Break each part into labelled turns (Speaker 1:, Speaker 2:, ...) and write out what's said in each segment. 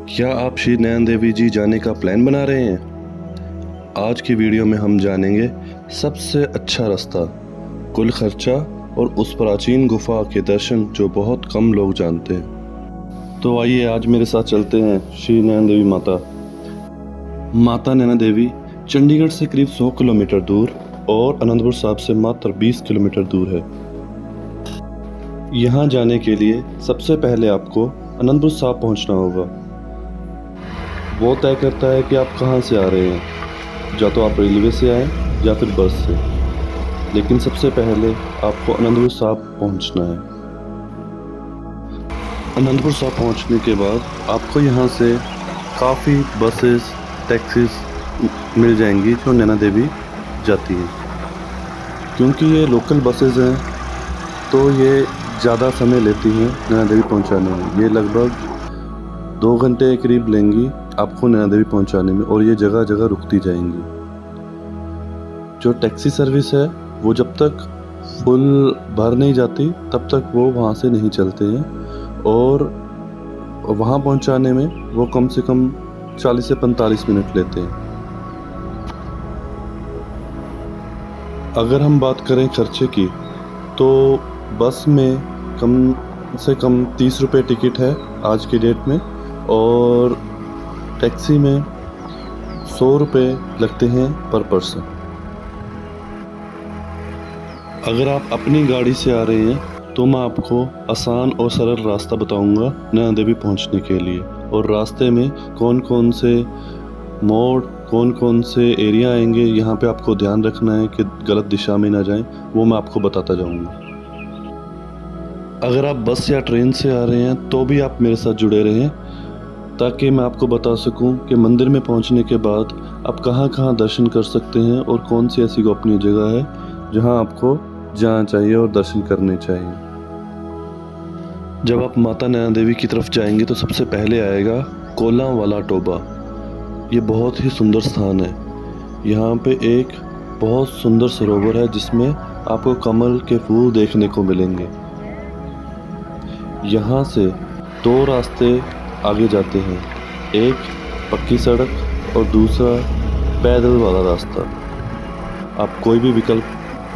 Speaker 1: क्या आप श्री नैना देवी जी जाने का प्लान बना रहे हैं? आज की वीडियो में हम जानेंगे सबसे अच्छा रास्ता, कुल खर्चा और उस प्राचीन गुफा के दर्शन जो बहुत कम लोग जानते हैं। तो आइए आज मेरे साथ चलते हैं श्री नैना देवी माता नैना देवी चंडीगढ़ से करीब 100 किलोमीटर दूर और अनंतपुर साहिब से मात्र 20 किलोमीटर दूर है। यहाँ जाने के लिए सबसे पहले आपको अनंतपुर साहिब पहुँचना होगा। वो तय करता है कि आप कहाँ से आ रहे हैं, या तो आप रेलवे से आएँ या फिर बस से, लेकिन सबसे पहले आपको अनंतपुर साहिब पहुँचना है। अनंतपुर साहिब पहुँचने के बाद आपको यहाँ से काफ़ी बसेस, टैक्सीज मिल जाएंगी जो नैना देवी जाती हैं। क्योंकि ये लोकल बसेस हैं तो ये ज़्यादा समय लेती हैं नैना देवी पहुँचाने में। ये लगभग 2 घंटे के करीब लेंगी आपको नैना देवी पहुंचाने में, और ये जगह जगह रुकती जाएंगी। जो टैक्सी सर्विस है वो जब तक फुल भर नहीं जाती तब तक वो वहाँ से नहीं चलते हैं, और वहाँ पहुंचाने में वो कम से कम 40 से 45 मिनट लेते हैं। अगर हम बात करें खर्चे की, तो बस में कम से कम 30 रुपये टिकट है आज की डेट में, और टैक्सी में 100 रुपये लगते हैं पर पर्सन। अगर आप अपनी गाड़ी से आ रहे हैं तो मैं आपको आसान और सरल रास्ता बताऊंगा नैना देवी पहुंचने के लिए, और रास्ते में कौन कौन से मोड़, कौन कौन से एरिया आएंगे, यहाँ पे आपको ध्यान रखना है कि गलत दिशा में ना जाएं, वो मैं आपको बताता जाऊंगा। अगर आप बस या ट्रेन से आ रहे हैं तो भी आप मेरे साथ जुड़े रहें, ताकि मैं आपको बता सकूं कि मंदिर में पहुंचने के बाद आप कहां कहां दर्शन कर सकते हैं और कौन सी ऐसी गोपनीय जगह है जहां आपको जाना चाहिए और दर्शन करने चाहिए। जब आप माता नैना देवी की तरफ जाएंगे तो सबसे पहले आएगा कोला वाला टोबा। ये बहुत ही सुंदर स्थान है। यहाँ पे एक बहुत सुंदर सरोवर है जिसमें आपको कमल के फूल देखने को मिलेंगे। यहाँ से 2 रास्ते आगे जाते हैं, एक पक्की सड़क और दूसरा पैदल वाला रास्ता। आप कोई भी विकल्प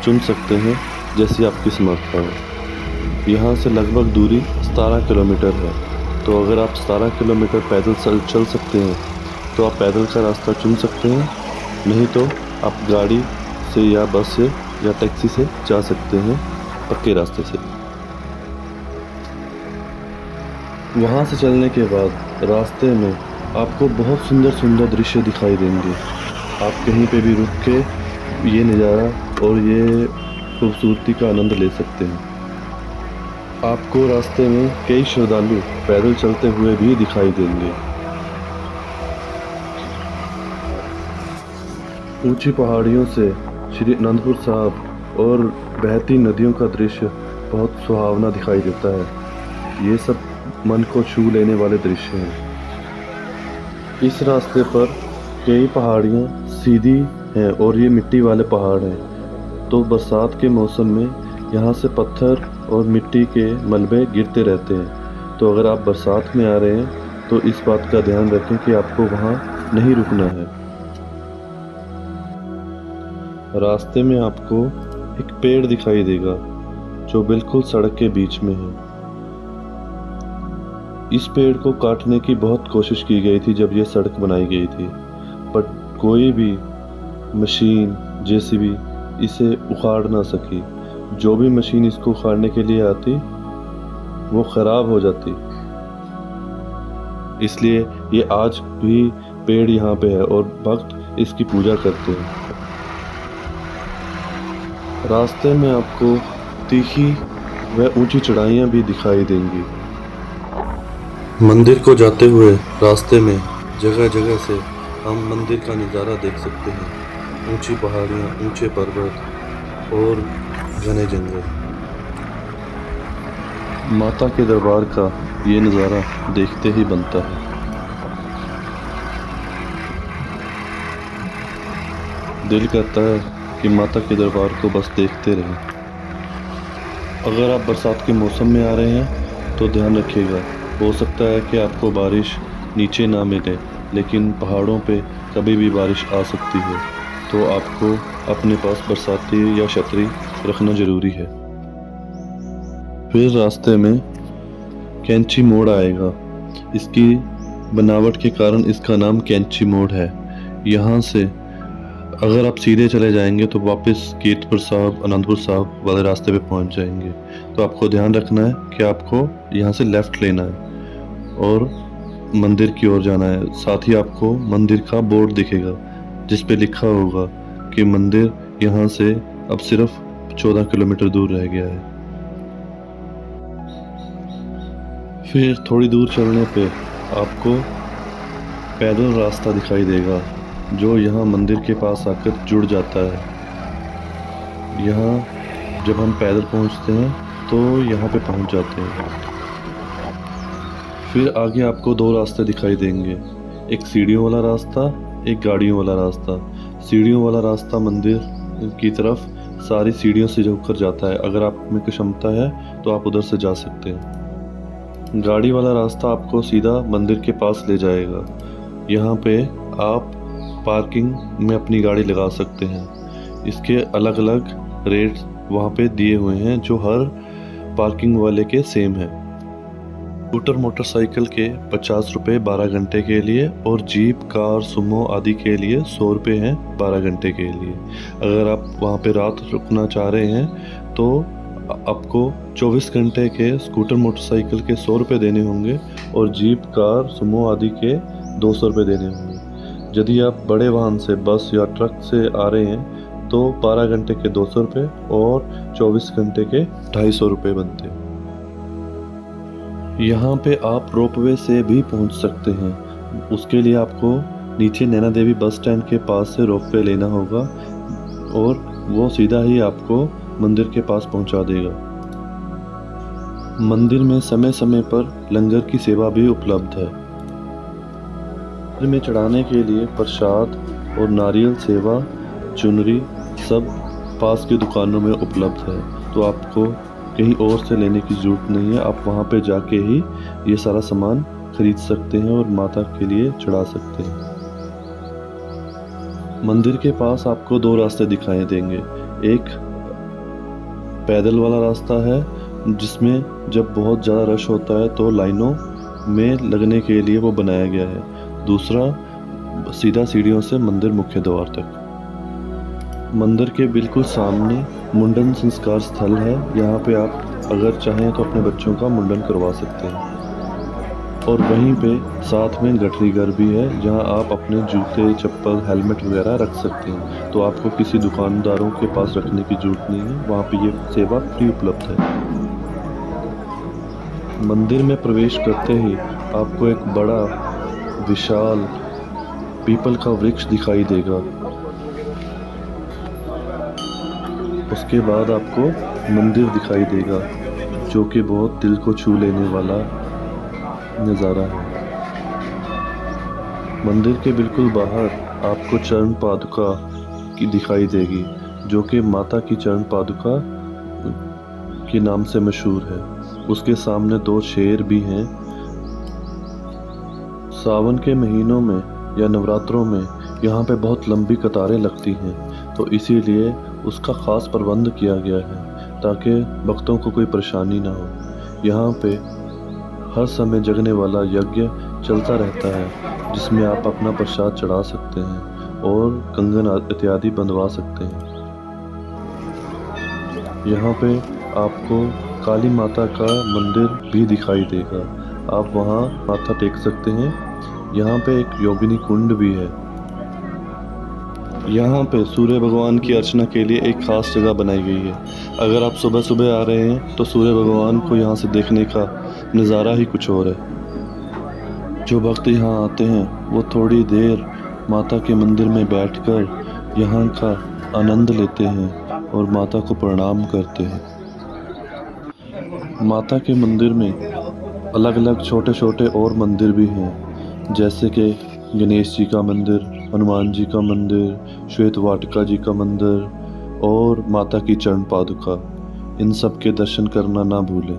Speaker 1: चुन सकते हैं जैसी आपकी समर्थ हो। यहाँ से लगभग दूरी 17 किलोमीटर है, तो अगर आप 17 किलोमीटर पैदल चल सकते हैं तो आप पैदल का रास्ता चुन सकते हैं, नहीं तो आप गाड़ी से या बस से या टैक्सी से जा सकते हैं पक्के रास्ते से। वहाँ से चलने के बाद रास्ते में आपको बहुत सुंदर सुंदर दृश्य दिखाई देंगे। आप कहीं पे भी रुक के ये नज़ारा और ये खूबसूरती का आनंद ले सकते हैं। आपको रास्ते में कई श्रद्धालु पैदल चलते हुए भी दिखाई देंगे। ऊंची पहाड़ियों से श्री अनंतपुर साहिब और बहती नदियों का दृश्य बहुत सुहावना दिखाई देता है। ये सब मन को छू लेने वाले दृश्य हैं। इस रास्ते पर कई पहाड़ियाँ सीधी हैं और ये मिट्टी वाले पहाड़ हैं, तो बरसात के मौसम में यहाँ से पत्थर और मिट्टी के मलबे गिरते रहते हैं। तो अगर आप बरसात में आ रहे हैं तो इस बात का ध्यान रखें कि आपको वहाँ नहीं रुकना है। रास्ते में आपको एक पेड़ दिखाई देगा जो बिल्कुल सड़क के बीच में है। इस पेड़ को काटने की बहुत कोशिश की गई थी जब यह सड़क बनाई गई थी, पर कोई भी मशीन, जेसीबी इसे उखाड़ ना सकी। जो भी मशीन इसको उखाड़ने के लिए आती वो ख़राब हो जाती। इसलिए ये आज भी पेड़ यहाँ पे है और भक्त इसकी पूजा करते हैं। रास्ते में आपको तीखी व ऊंची चढ़ाइयाँ भी दिखाई देंगी। मंदिर को जाते हुए रास्ते में जगह जगह से हम मंदिर का नज़ारा देख सकते हैं। ऊंची पहाड़ियाँ, ऊंचे पर्वत और घने जंगल। माता के दरबार का ये नज़ारा देखते ही बनता है। दिल करता है कि माता के दरबार को बस देखते रहें। अगर आप बरसात के मौसम में आ रहे हैं तो ध्यान रखिएगा, हो सकता है कि आपको बारिश नीचे ना मिले, लेकिन पहाड़ों पे कभी भी बारिश आ सकती है, तो आपको अपने पास बरसाती या छतरी रखना ज़रूरी है। फिर रास्ते में कैंची मोड़ आएगा। इसकी बनावट के कारण इसका नाम कैंची मोड़ है। यहाँ से अगर आप सीधे चले जाएंगे तो वापस कीरतपुर साहब, आनंदपुर साहब वाले रास्ते पे पहुँच जाएंगे। तो आपको ध्यान रखना है कि आपको यहाँ से लेफ़्ट लेना है और मंदिर की ओर जाना है। साथ ही आपको मंदिर का बोर्ड दिखेगा जिस पे लिखा होगा कि मंदिर यहाँ से अब सिर्फ 14 किलोमीटर दूर रह गया है। फिर थोड़ी दूर चलने पे आपको पैदल रास्ता दिखाई देगा जो यहाँ मंदिर के पास आकर जुड़ जाता है। यहाँ जब हम पैदल पहुँचते हैं तो यहाँ पे पहुँच जाते हैं। फिर आगे आपको दो रास्ते दिखाई देंगे, एक सीढ़ियों वाला रास्ता, एक गाड़ियों वाला रास्ता। सीढ़ियों वाला रास्ता मंदिर की तरफ सारी सीढ़ियों से होकर जाता है। अगर आप में क्षमता है तो आप उधर से जा सकते हैं। गाड़ी वाला रास्ता आपको सीधा मंदिर के पास ले जाएगा। यहाँ पे आप पार्किंग में अपनी गाड़ी लगा सकते हैं। इसके अलग अलग रेट वहाँ पे दिए हुए हैं जो हर पार्किंग वाले के सेम है। स्कूटर मोटरसाइकिल के 50 रुपये 12 घंटे के लिए और जीप, कार, सुमो आदि के लिए 100 रुपये हैं 12 घंटे के लिए। अगर आप वहाँ पे रात रुकना चाह रहे हैं तो आपको 24 घंटे के स्कूटर मोटरसाइकिल के 100 रुपये देने होंगे और जीप, कार, सुमो आदि के 200 रुपये देने होंगे। यदि आप बड़े वाहन से, बस या ट्रक से आ रहे हैं तो 12 घंटे के 200 रुपये और 24 घंटे के 250 रुपये बनते हैं। यहाँ पे आप रोपवे से भी पहुँच सकते हैं। उसके लिए आपको नीचे नैना देवी बस स्टैंड के पास से रोपवे लेना होगा और वो सीधा ही आपको मंदिर के पास पहुँचा देगा। मंदिर में समय समय पर लंगर की सेवा भी उपलब्ध है। मंदिर में चढ़ाने के लिए प्रसाद और नारियल सेवा, चुनरी सब पास की दुकानों में उपलब्ध है, तो आपको कहीं और से लेने की ज़रूरत नहीं है। आप वहाँ पे जाके ही ये सारा सामान खरीद सकते हैं और माता के लिए चढ़ा सकते हैं। मंदिर के पास आपको दो रास्ते दिखाई देंगे। एक पैदल वाला रास्ता है जिसमें जब बहुत ज़्यादा रश होता है तो लाइनों में लगने के लिए वो बनाया गया है। दूसरा सीधा सीढ़ियों से मंदिर मुख्य द्वार तक। मंदिर के बिल्कुल सामने मुंडन संस्कार स्थल है। यहाँ पे आप अगर चाहें तो अपने बच्चों का मुंडन करवा सकते हैं। और वहीं पे साथ में गठरी घर भी है जहाँ आप अपने जूते, चप्पल, हेलमेट वगैरह रख सकते हैं। तो आपको किसी दुकानदारों के पास रखने की ज़रूरत नहीं है, वहाँ पे ये सेवा फ्री उपलब्ध है। मंदिर में प्रवेश करते ही आपको एक बड़ा विशाल पीपल का वृक्ष दिखाई देगा। उसके बाद आपको मंदिर दिखाई देगा जो कि बहुत दिल को छू लेने वाला नज़ारा है। मंदिर के बिल्कुल बाहर आपको चरण पादुका की दिखाई देगी जो कि माता की चरण पादुका के नाम से मशहूर है। उसके सामने दो शेर भी हैं। सावन के महीनों में या नवरात्रों में यहाँ पे बहुत लंबी कतारें लगती हैं, तो इसीलिए उसका ख़ास प्रबंध किया गया है ताकि भक्तों को कोई परेशानी ना हो। यहाँ पे हर समय जगने वाला यज्ञ चलता रहता है जिसमें आप अपना प्रसाद चढ़ा सकते हैं और कंगन इत्यादि बंधवा सकते हैं। यहाँ पे आपको काली माता का मंदिर भी दिखाई देगा। आप वहाँ माथा टेक सकते हैं। यहाँ पे एक योगिनी कुंड भी है। यहाँ पे सूर्य भगवान की अर्चना के लिए एक ख़ास जगह बनाई गई है। अगर आप सुबह सुबह आ रहे हैं तो सूर्य भगवान को यहाँ से देखने का नज़ारा ही कुछ और है। जो भक्त यहाँ आते हैं वो थोड़ी देर माता के मंदिर में बैठकर यहाँ का आनंद लेते हैं और माता को प्रणाम करते हैं। माता के मंदिर में अलग अलग छोटे छोटे और मंदिर भी हैं, जैसे कि गणेश जी का मंदिर, हनुमान जी का मंदिर, श्वेत वाटिका जी का मंदिर और माता की चरण पादुका। इन सब के दर्शन करना ना भूलें।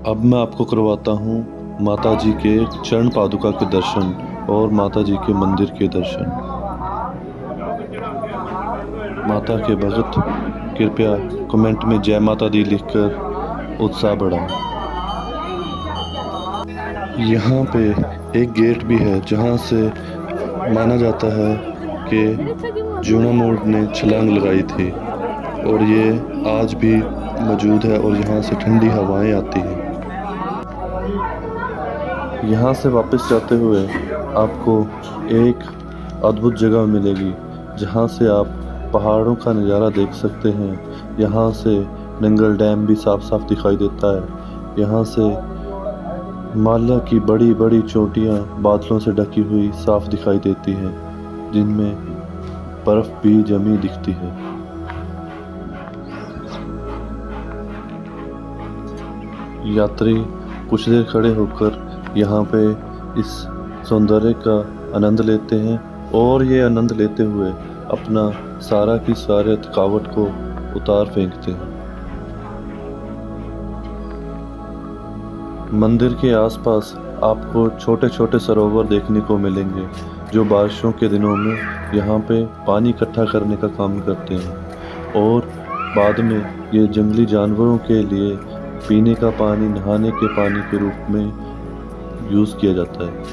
Speaker 1: अब मैं आपको करवाता हूँ माता जी के चरण पादुका के दर्शन और माता जी के मंदिर के दर्शन। माता के भक्त कृपया कमेंट में जय माता दी लिखकर उत्साह बढ़ाएं। यहाँ पे एक गेट भी है जहाँ से माना जाता है कि जूना मोड़ ने छलांग लगाई थी और ये आज भी मौजूद है और यहाँ से ठंडी हवाएं आती हैं। यहाँ से वापस जाते हुए आपको एक अद्भुत जगह मिलेगी जहाँ से आप पहाड़ों का नज़ारा देख सकते हैं। यहाँ से नंगल डैम भी साफ साफ दिखाई देता है। यहाँ से हिमालय की बड़ी बड़ी चोटियाँ बादलों से ढकी हुई साफ दिखाई देती हैं, जिनमें बर्फ भी जमी दिखती है। यात्री कुछ देर खड़े होकर यहाँ पे इस सौंदर्य का आनंद लेते हैं और ये आनंद लेते हुए अपना सारा की सारे थकावट को उतार फेंकते हैं। मंदिर के आसपास आपको छोटे छोटे सरोवर देखने को मिलेंगे जो बारिशों के दिनों में यहाँ पे पानी इकट्ठा करने का काम करते हैं और बाद में ये जंगली जानवरों के लिए पीने का पानी, नहाने के पानी के रूप में यूज़ किया जाता है।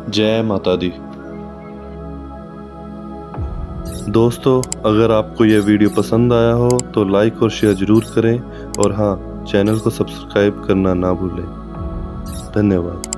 Speaker 1: जय माता दी। दोस्तों, अगर आपको यह वीडियो पसंद आया हो तो लाइक और शेयर ज़रूर करें और हाँ, चैनल को सब्सक्राइब करना ना भूलें। धन्यवाद।